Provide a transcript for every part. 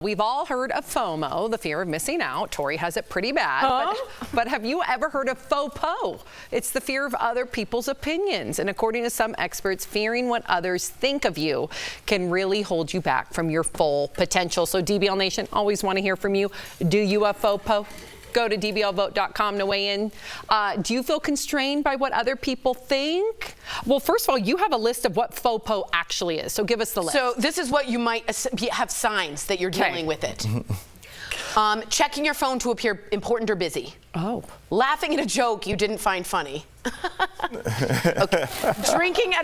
We've all heard of FOMO, the fear of missing out. Tori has it pretty bad. But have you ever heard of FOPO? It's the fear of other people's opinions. And according to some experts, fearing what others think of you can really hold you back from your full potential. So DBL Nation, always want to hear from you. Do you have FOPO? Go to dblvote.com to weigh in. Do you feel constrained by what other people think? Well, first of all, you have a list of what FOPO actually is, so give us the list. So this is what you might have signs that you're dealing with it. Checking your phone to appear important or busy. Oh. Laughing at a joke you didn't find funny. Okay. Drinking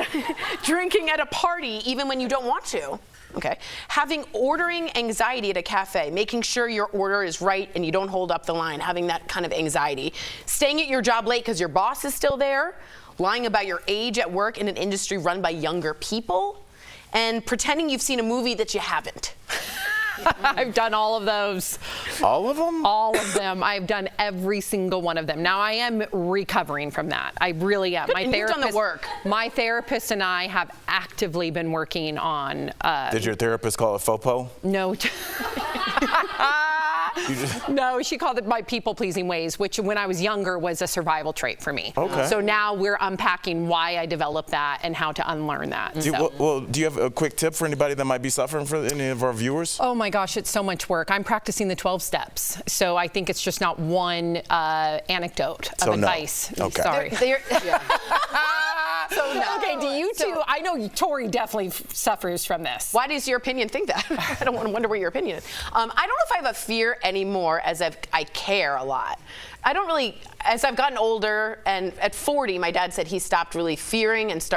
at a party even when you don't want to. Okay. Ordering anxiety at a cafe, making sure your order is right and you don't hold up the line, having that kind of anxiety. Staying at your job late because your boss is still there. Lying about your age at work in an industry run by younger people. And pretending you've seen a movie that you haven't. I've done all of those. All of them? All of them. I've done every single one of them. Now, I am recovering from that. I really am. You've done the work. My therapist and I have actively been working on... Did your therapist call it FOPO? No. No, she called it my people-pleasing ways, which when I was younger was a survival trait for me. Okay. So now we're unpacking why I developed that and how to unlearn that. Do you have a quick tip for anybody that might be suffering, for any of our viewers? Oh my gosh, it's so much work. I'm practicing the 12 steps. So I think it's just not one anecdote of advice. No. Okay. Sorry. So no. Okay, do you two, I know Tori definitely suffers from this. Why does your opinion think that? I don't want to wonder what your opinion is. I don't know if I have a fear anymore as I care a lot. I don't really, as I've gotten older, and at 40, my dad said he stopped really fearing and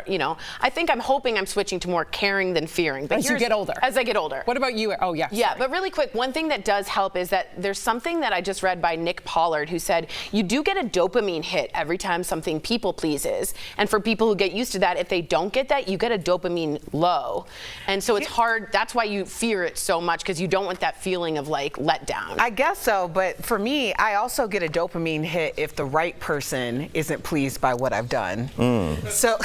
I think I'm hoping I'm switching to more caring than fearing. But as you get older. As I get older. What about you? Oh, yeah. Yeah, sorry. but really quick, one thing that does help is that there's something that I just read by Nick Pollard who said, you do get a dopamine hit every time something people pleases. And for people who get used to that, if they don't get that, you get a dopamine low. And so it's hard, that's why you fear it so much, because you don't want that feeling of like letdown. I guess so, but for me, I also get a dopamine hit if the right person isn't pleased by what I've done. So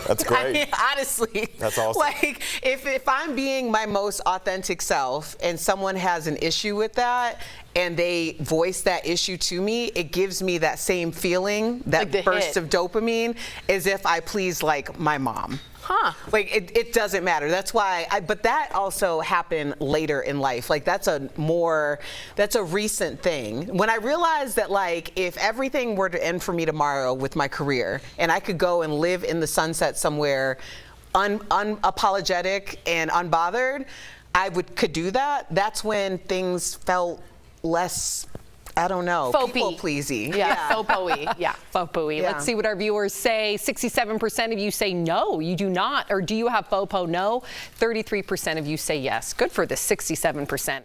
that's great. I mean, honestly, that's awesome. Like if I'm being my most authentic self and someone has an issue with that and they voice that issue to me, it gives me that same feeling, that like burst of dopamine, as if I please like my mom. Like it doesn't matter. That's why but that also happened later in life. Like that's a recent thing. When I realized that, like, if everything were to end for me tomorrow with my career and I could go and live in the sunset somewhere unapologetic and unbothered, could do that. That's when things felt less, I don't know, people-pleasy. Yeah, FOPO-y. Yeah. FOPO-y. Yeah. Let's see what our viewers say. 67% of you say no, you do not. Or do you have FOPO? No. 33% of you say yes. Good for the 67%.